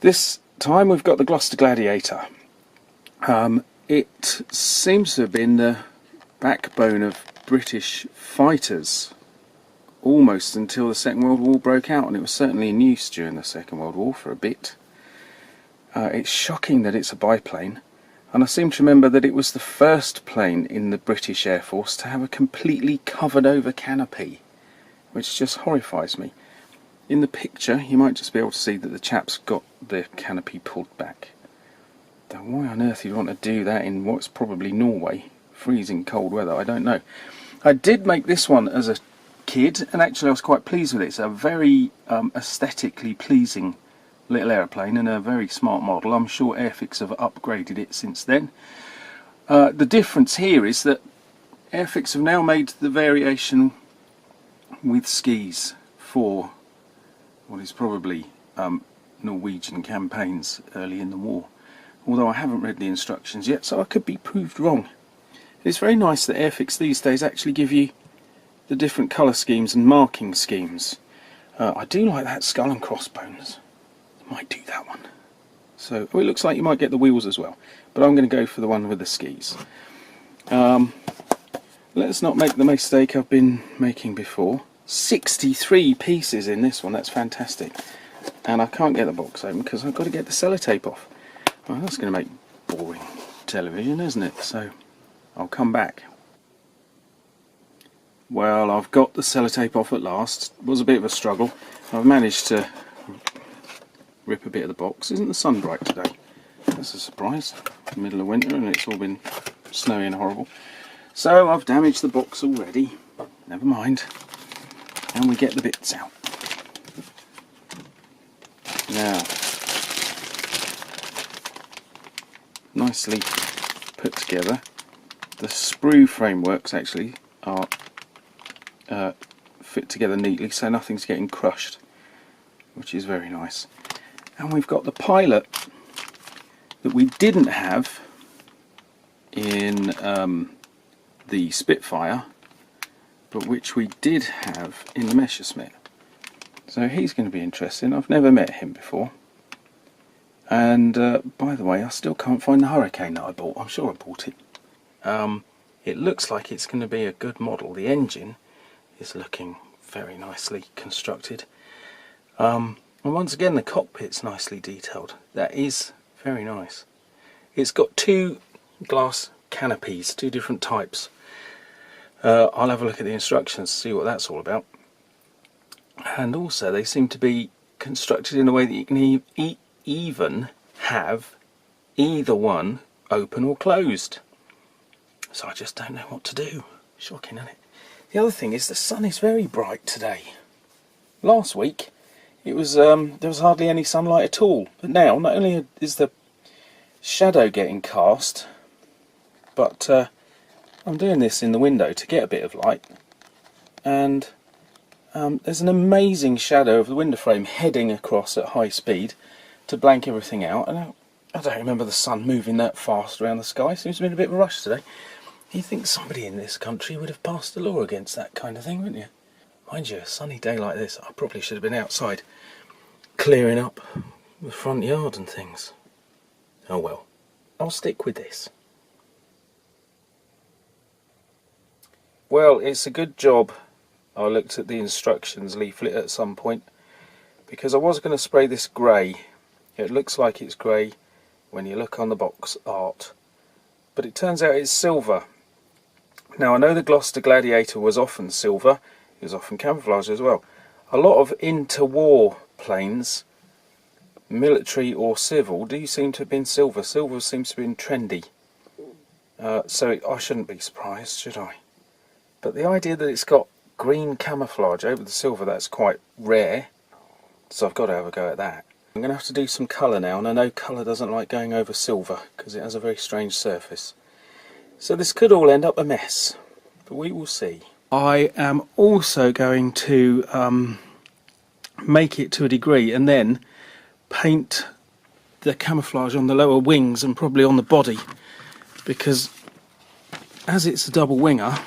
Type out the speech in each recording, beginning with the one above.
This time we've got the Gloster Gladiator. It seems to have been the backbone of British fighters almost until the Second World War broke out, and it was certainly in use during the Second World War for a bit. It's shocking that it's a biplane, and I seem to remember that it was the first plane in the British Air Force to have a completely covered over canopy, which just horrifies me. In the picture you might just be able to see that the chap's got the canopy pulled back. Now, why on earth you'd want to do that in what's probably Norway, freezing cold weather, I don't know. I did make this one as a kid, and actually I was quite pleased with it. It's a very aesthetically pleasing little aeroplane and a very smart model. I'm sure Airfix have upgraded it since then. The difference here is that Airfix have now made the variation with skis for what is probably Norwegian campaigns early in the war, although I haven't read the instructions yet, so I could be proved wrong. It's very nice that Airfix these days actually give you the different colour schemes and marking schemes. I do like that skull and crossbones. I might do that one. So it looks like you might get the wheels as well, but I'm going to go for the one with the skis. Let's not make the mistake I've been making before. 63 pieces in this one, that's fantastic. And I can't get the box open because I've got to get the sellotape off. Well, that's going to make boring television, isn't it? So I'll come back. Well, I've got the sellotape off at last. It was a bit of a struggle. I've managed to rip a bit of the box. Isn't the sun bright today? That's a surprise. Middle of winter and it's all been snowy and horrible. So I've damaged the box already. Never mind. And we get the bits out. Now, nicely put together. The sprue frameworks actually are fit together neatly, so nothing's getting crushed, which is very nice. And we've got the pilot that we didn't have in the Spitfire, but which we did have in the Messerschmitt. So he's going to be interesting. I've never met him before. And by the way, I still can't find the Hurricane that I bought. I'm sure I bought it. It looks like it's going to be a good model. The engine is looking very nicely constructed. And once again, the cockpit's nicely detailed. That is very nice. It's got two glass canopies, two different types. I'll have a look at the instructions to see what that's all about. And also they seem to be constructed in a way that you can even have either one open or closed. So I just don't know what to do. Shocking, isn't it? The other thing is the sun is very bright today. Last week it was there was hardly any sunlight at all, but now not only is the shadow getting cast, but I'm doing this in the window to get a bit of light, and there's an amazing shadow of the window frame heading across at high speed to blank everything out. And I don't remember the sun moving that fast around the sky. Seems to be in a bit of a rush today. You'd think somebody in this country would have passed a law against that kind of thing, wouldn't you? Mind you, a sunny day like this, I probably should have been outside clearing up the front yard and things. Oh well, I'll stick with this. Well, it's a good job I looked at the instructions leaflet at some point, because I was going to spray this grey. It looks like it's grey when you look on the box art, but it turns out it's silver. Now I know the Gloster Gladiator was often silver, it was often camouflage as well. A lot of interwar planes, military or civil, do seem to have been silver. Silver seems to have been trendy, so I shouldn't be surprised, should I? But the idea that it's got green camouflage over the silver, that's quite rare, so I've got to have a go at that. I'm going to have to do some colour now, and I know colour doesn't like going over silver because it has a very strange surface. So this could all end up a mess, but we will see. I am also going to make it to a degree and then paint the camouflage on the lower wings and probably on the body, because as it's a double winger,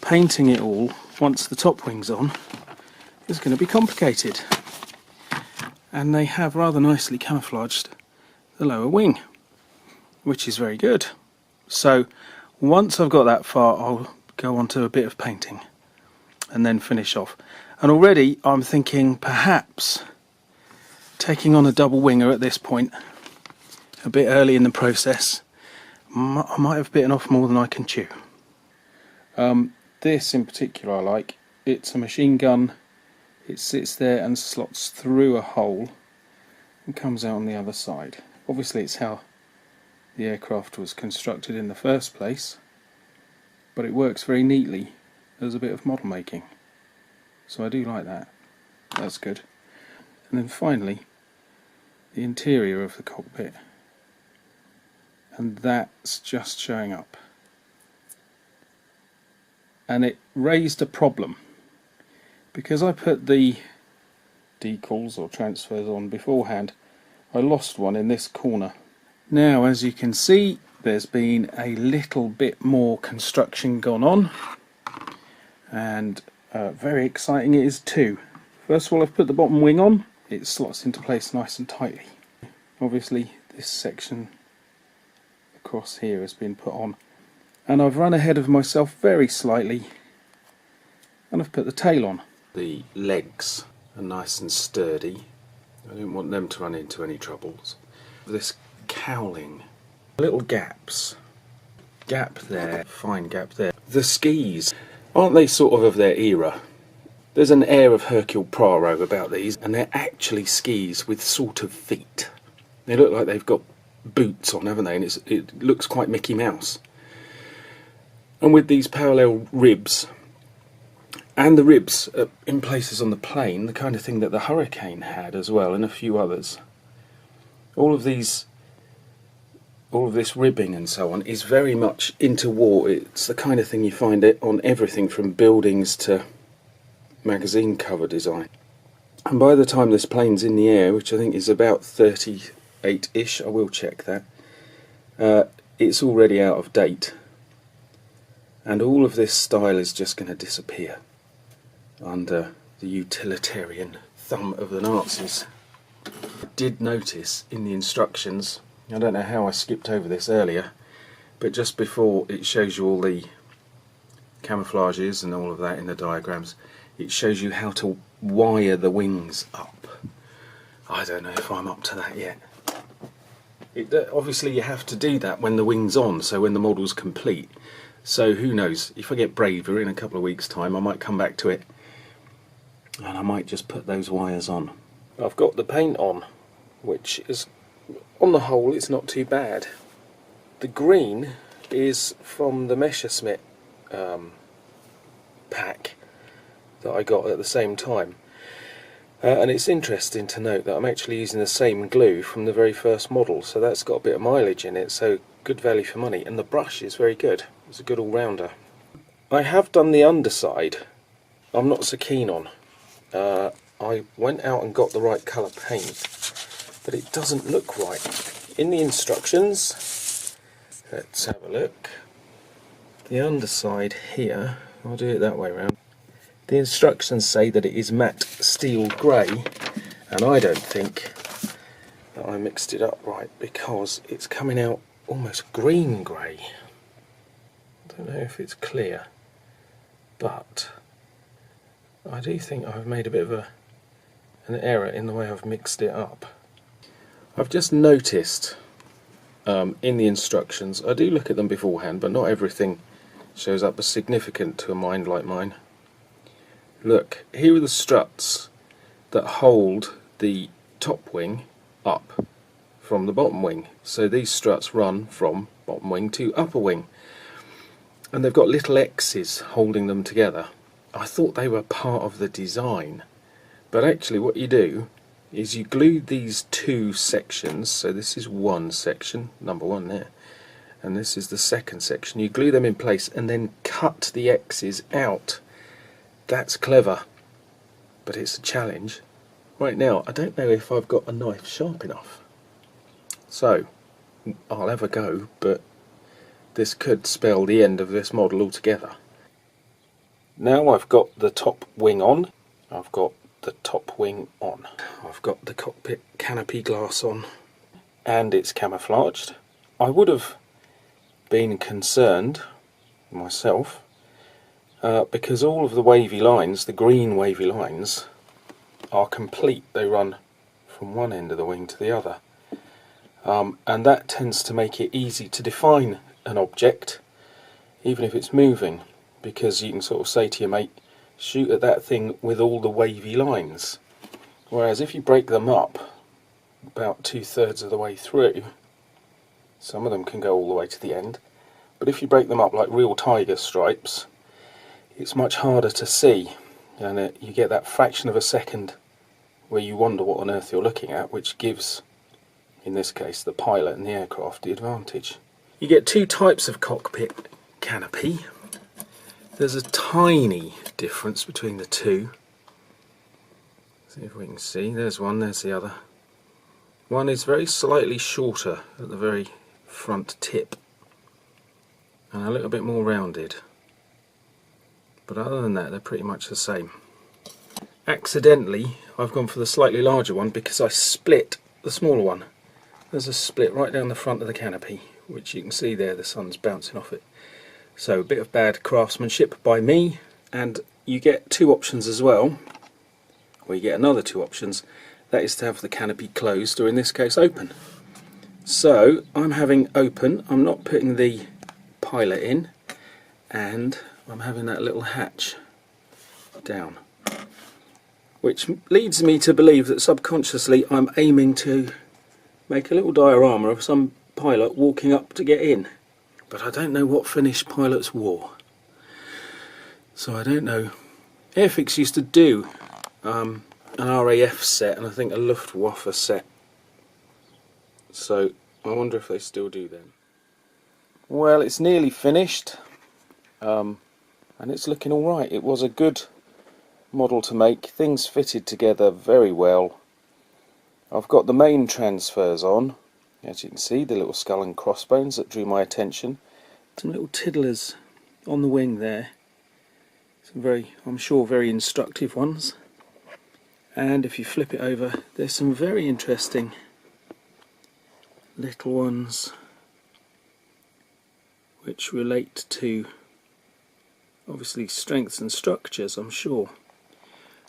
painting it all once the top wing's on is going to be complicated. and they have rather nicely camouflaged the lower wing, which is very good. So once I've got that far, I'll go on to a bit of painting and then finish off. And already I'm thinking perhaps taking on a double winger at this point, a bit early in the process. I might have bitten off more than I can chew. This in particular I like. It's a machine gun. It sits there and slots through a hole and comes out on the other side. Obviously it's how the aircraft was constructed in the first place, but it works very neatly as a bit of model making. So I do like that. That's good. And then finally, the interior of the cockpit. And that's just showing up. And it raised a problem, because I put the decals or transfers on beforehand. I lost one in this corner. Now, as you can see, there's been a little bit more construction gone on, and very exciting it is too. First of all, I've put the bottom wing on. It slots into place nice and tightly. Obviously this section across here has been put on, and I've run ahead of myself very slightly and I've put the tail on. The legs are nice and sturdy. I don't want them to run into any troubles. This cowling, little gaps, gap there, fine gap there. The skis, aren't they sort of their era? There's an air of Hercule Poirot about these, and they're actually skis with sort of feet. They look like they've got boots on, haven't they? And it looks quite Mickey Mouse. And with these parallel ribs, and the ribs in places on the plane, the kind of thing that the Hurricane had as well, and a few others. All of this ribbing and so on is very much interwar. It's the kind of thing you find it on everything from buildings to magazine cover design. And by the time this plane's in the air, which I think is about 38-ish, I will check that, it's already out of date. And all of this style is just going to disappear under the utilitarian thumb of the Nazis. I did notice in the instructions, I don't know how I skipped over this earlier, but just before it shows you all the camouflages and all of that in the diagrams, it shows you how to wire the wings up. I don't know if I'm up to that yet. Obviously you have to do that when the wing's on, so when the model's complete. So who knows, if I get braver in a couple of weeks' time, I might come back to it and I might just put those wires on. I've got the paint on, which is, on the whole, it's not too bad. The green is from the Messerschmitt pack that I got at the same time. And it's interesting to note that I'm actually using the same glue from the very first model, so that's got a bit of mileage in it, so good value for money. And the brush is very good, it's a good all-rounder. I have done the underside, I'm not so keen on. I went out and got the right colour paint, but it doesn't look right. In the instructions, let's have a look. The underside here, I'll do it that way round. The instructions say that it is matte steel grey, and I don't think that I mixed it up right, because it's coming out almost green grey. I don't know if it's clear, but I do think I've made a bit of an error in the way I've mixed it up. I've just noticed in the instructions, I do look at them beforehand, but not everything shows up as significant to a mind like mine. Look, here are the struts that hold the top wing up from the bottom wing. So these struts run from bottom wing to upper wing. And they've got little X's holding them together. I thought they were part of the design. But actually what you do is you glue these two sections. So this is one section, number one there. And this is the second section. You glue them in place and then cut the X's out. That's clever, but it's a challenge. Right now, I don't know if I've got a knife sharp enough. So, I'll have a go, but this could spell the end of this model altogether. Now I've got the top wing on, I've got the top wing on. I've got the cockpit canopy glass on and it's camouflaged. I would have been concerned myself because all of the wavy lines, the green wavy lines, are complete. They run from one end of the wing to the other, and that tends to make it easy to define an object even if it's moving, because you can sort of say to your mate, shoot at that thing with all the wavy lines. Whereas if you break them up about 2/3 of the way through, some of them can go all the way to the end, but if you break them up like real tiger stripes, it's much harder to see, and you get that fraction of a second where you wonder what on earth you're looking at, which gives, in this case, the pilot and the aircraft the advantage. You get two types of cockpit canopy. There's a tiny difference between the two. See if we can see. There's one, there's the other. One is very slightly shorter at the very front tip and a little bit more rounded. But other than that, they're pretty much the same. Accidentally, I've gone for the slightly larger one because I split the smaller one. There's a split right down the front of the canopy, which you can see there, the sun's bouncing off it. So a bit of bad craftsmanship by me. And you get two options as well, or you get another two options. That is to have the canopy closed, or in this case open. So I'm having open, I'm not putting the pilot in, and I'm having that little hatch down, which leads me to believe that subconsciously I'm aiming to make a little diorama of some pilot walking up to get in. But I don't know what finish pilots wore, so I don't know. Airfix used to do an RAF set and I think a Luftwaffe set, so I wonder if they still do them. Well, it's nearly finished, and it's looking alright. It was a good model to make. Things fitted together very well. I've got the main transfers on, as you can see, the little skull and crossbones that drew my attention. Some little tiddlers on the wing there. Some very, I'm sure, very instructive ones. And if you flip it over, there's some very interesting little ones which relate to obviously strengths and structures, I'm sure.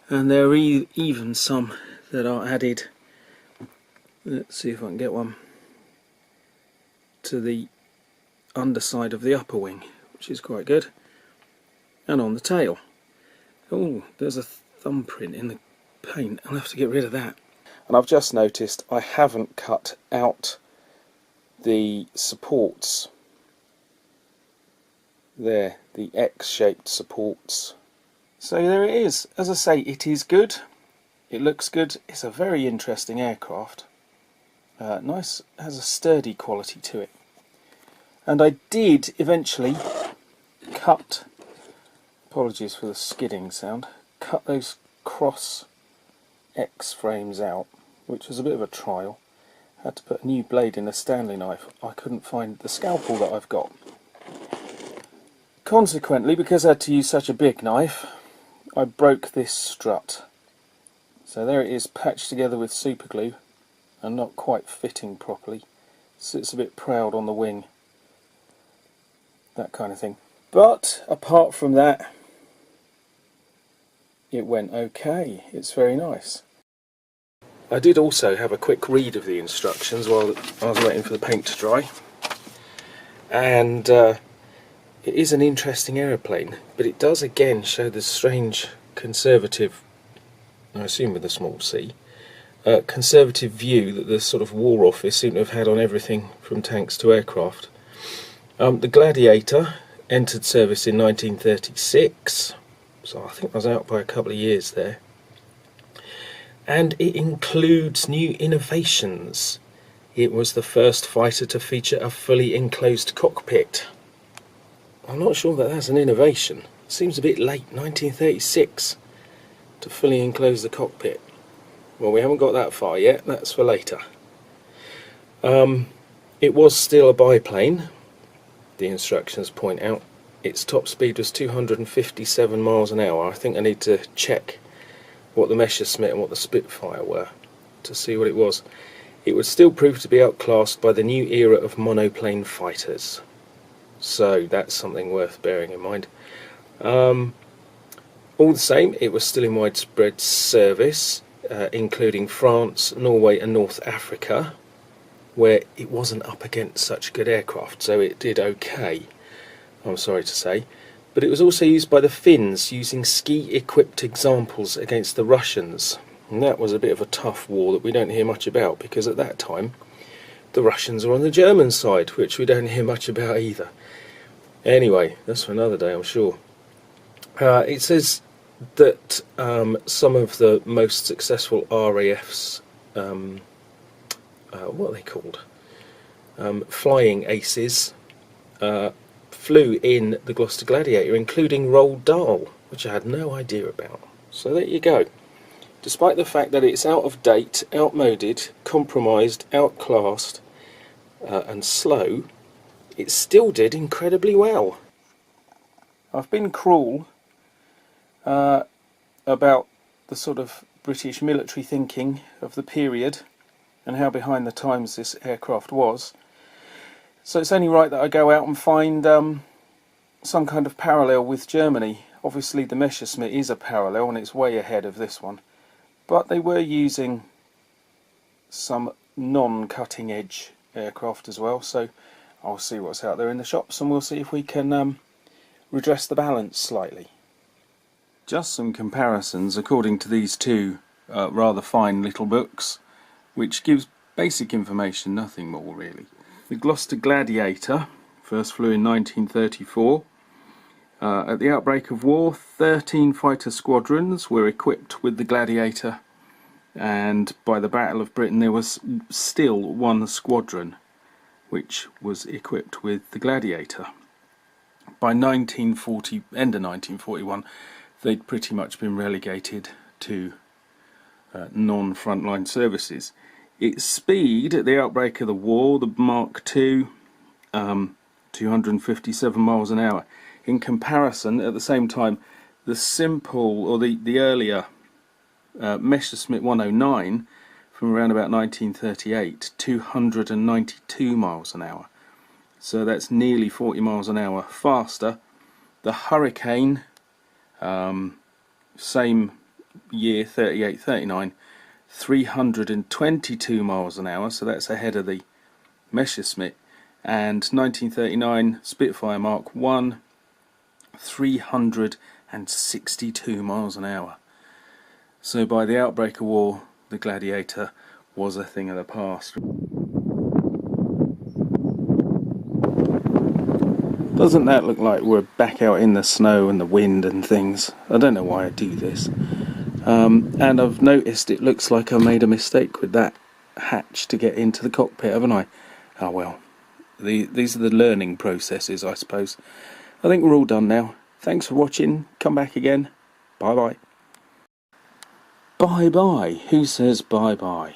And there are even some that are added, let's see if I can get one, to the underside of the upper wing, which is quite good, and on the tail. Oh, there's a thumbprint in the paint. I'll have to get rid of that. And I've just noticed I haven't cut out the supports there, the X-shaped supports. So there it is. As I say, it is good, it looks good, it's a very interesting aircraft. Nice, has a sturdy quality to it. And I did eventually cut, apologies for the skidding sound, cut those cross X frames out, which was a bit of a trial. Had to put a new blade in a Stanley knife. I couldn't find the scalpel that I've got. Consequently, because I had to use such a big knife, I broke this strut. So there it is, patched together with super glue and not quite fitting properly. Sits a bit proud on the wing. That kind of thing. But apart from that, it went okay. It's very nice. I did also have a quick read of the instructions while I was waiting for the paint to dry, and it is an interesting aeroplane, but it does again show the strange conservative, I assume with a small c, conservative view that the sort of War Office seem to have had on everything from tanks to aircraft. The Gladiator entered service in 1936, so I think I was out by a couple of years there. And it includes new innovations. It was the first fighter to feature a fully enclosed cockpit. I'm not sure that that's an innovation. It seems a bit late, 1936, to fully enclose the cockpit. Well, we haven't got that far yet, that's for later. It was still a biplane, the instructions point out. Its top speed was 257 miles an hour. I think I need to check what the Messerschmitt and what the Spitfire were, to see what it was. It would still prove to be outclassed by the new era of monoplane fighters. So that's something worth bearing in mind. All the same, it was still in widespread service, including France, Norway and North Africa, where it wasn't up against such good aircraft, so it did okay, I'm sorry to say. But it was also used by the Finns, using ski-equipped examples against the Russians. And that was a bit of a tough war that we don't hear much about, because at that time the Russians were on the German side, which we don't hear much about either. Anyway, that's for another day, I'm sure. It says that some of the most successful RAFs, what are they called? Flying aces, flew in the Gloster Gladiator, including Roald Dahl, which I had no idea about. So there you go. Despite the fact that it's out of date, outmoded, compromised, outclassed and slow, it still did incredibly well. I've been cruel about the sort of British military thinking of the period and how behind the times this aircraft was. So it's only right that I go out and find some kind of parallel with Germany. Obviously the Messerschmitt is a parallel and it's way ahead of this one. But they were using some non-cutting edge aircraft as well, so I'll see what's out there in the shops and we'll see if we can redress the balance slightly. Just some comparisons according to these two rather fine little books, which gives basic information, nothing more really. The Gloster Gladiator first flew in 1934. At the outbreak of war, 13 fighter squadrons were equipped with the Gladiator, and by the Battle of Britain there was still one squadron which was equipped with the Gladiator. By end of 1941, they'd pretty much been relegated to non-frontline services. Its speed at the outbreak of the war, the Mark II, 257 miles an hour. In comparison, at the same time, the simple, or the earlier Messerschmitt 109 from around about 1938, 292 miles an hour. So that's nearly 40 miles an hour faster. The Hurricane, same year, 38-39, 322 miles an hour, so that's ahead of the Messerschmitt. And 1939 Spitfire Mark I, 362 miles an hour. So by the outbreak of war, the Gladiator was a thing of the past. Doesn't that look like we're back out in the snow and the wind and things? I don't know why I do this. And I've noticed it looks like I made a mistake with that hatch to get into the cockpit, haven't I? Oh well. These are the learning processes, I suppose. I think we're all done now. Thanks for watching. Come back again. Bye bye. Bye bye. Who says bye bye?